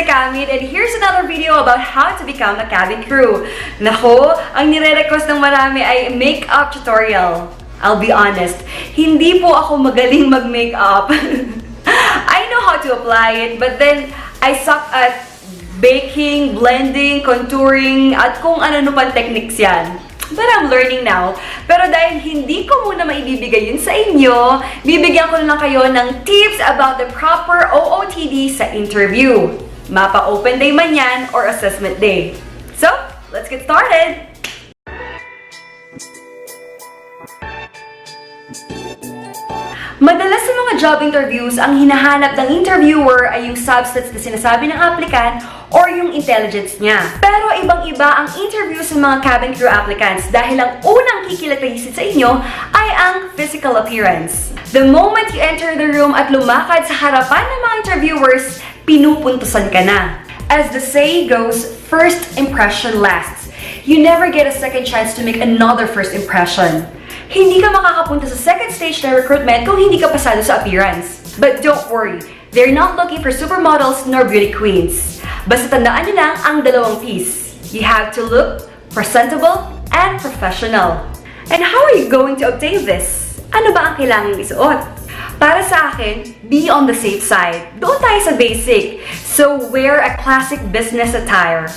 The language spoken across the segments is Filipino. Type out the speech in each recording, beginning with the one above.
Kamit, and here's another video about how to become a cabin crew. Nako, ang nire-request ng marami ay makeup tutorial. I'll be honest, hindi po ako magaling mag-makeup. I know how to apply it, but then I suck at baking, blending, contouring, at kung ano-ano pang techniques yan. But I'm learning now. Pero dahil hindi ko muna maibibigay yun sa inyo, bibigyan ko lang kayo ng tips about the proper OOTD sa interview. Mapa open day man yan or assessment day. So, let's get started! Madalas sa mga job interviews, ang hinahanap ng interviewer ay yung substance na sinasabi ng applicant or yung intelligence niya. Pero ibang-iba ang interview sa mga cabin crew applicants dahil ang unang kikilatisin sa inyo ay ang physical appearance. The moment you enter the room at lumakad sa harapan ng mga interviewers, pinupuntusan ka na. As the saying goes, first impression lasts. You never get a second chance to make another first impression. Hindi ka makakapunta sa second stage na recruitment kung hindi ka pasado sa appearance. But don't worry, they're not looking for supermodels nor beauty queens. Basta tandaan nyo lang ang dalawang P's. You have to look presentable and professional. And how are you going to obtain this? Ano ba ang kailangang isuot? Para sa akin, be on the safe side. Doon tayo sa basic. So, wear a classic business attire.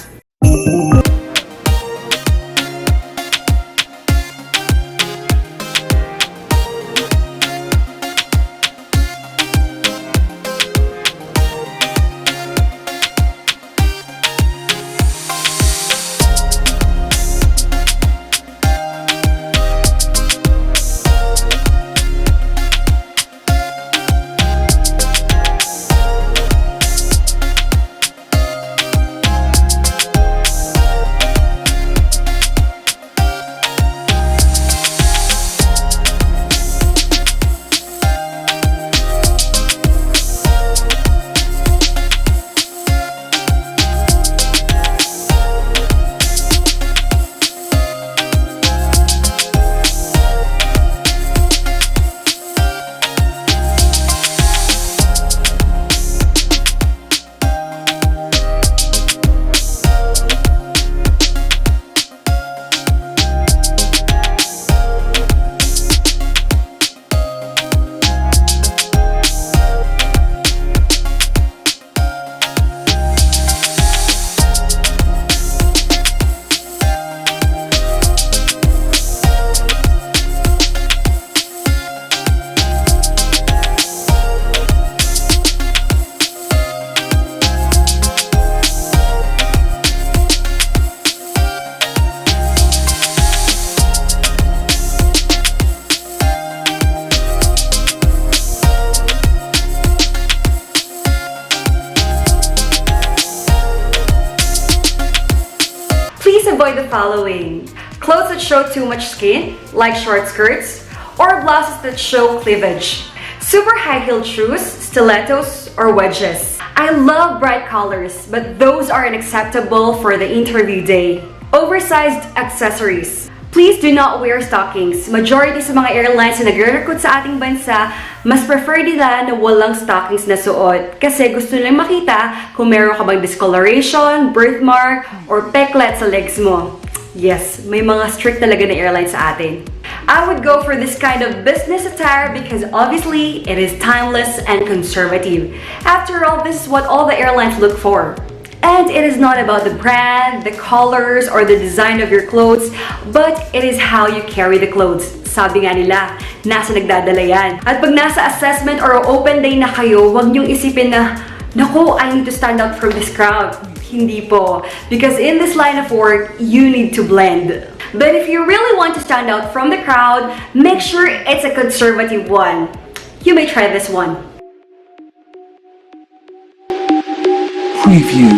Please avoid the following: clothes that show too much skin, like short skirts, or blouses that show cleavage, super high-heeled shoes, stilettos, or wedges. I love bright colors, but those are unacceptable for the interview day. Oversized accessories. Please do not wear stockings. Majority sa mga airlines na nagre-recruit sa ating bansa, mas prefer nila na walang stockings na suot kasi gusto nilang makita kung meron ka bang discoloration, birthmark, or peklat sa legs mo. Yes, may mga strict talaga na airlines sa atin. I would go for this kind of business attire because obviously it is timeless and conservative. After all, this is what all the airlines look for. And it is not about the brand, the colors, or the design of your clothes, but it is how you carry the clothes. Sabi nga nila, nasa nagdadala yan. At pag nasa assessment or open day na kayo, huwag niyong isipin na, naku, I need to stand out from this crowd. Hindi po. Because in this line of work, you need to blend. But if you really want to stand out from the crowd, make sure it's a conservative one. You may try this one. Preview.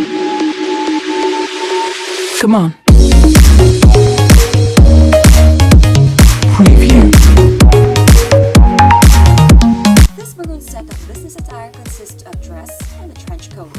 Come on. Preview. This maroon set of business attire consists of dress and a trench coat.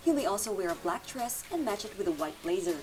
You may also wear a black dress and match it with a white blazer.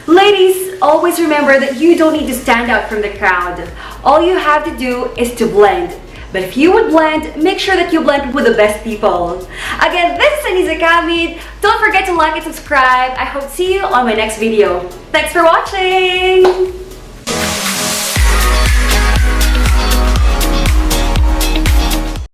Ladies, always remember that you don't need to stand out from the crowd. All you have to do is to blend. But if you would blend, make sure that you blend with the best people. Again, this is Anisa Kamid. Don't forget to like and subscribe. I hope to see you on my next video. Thanks for watching!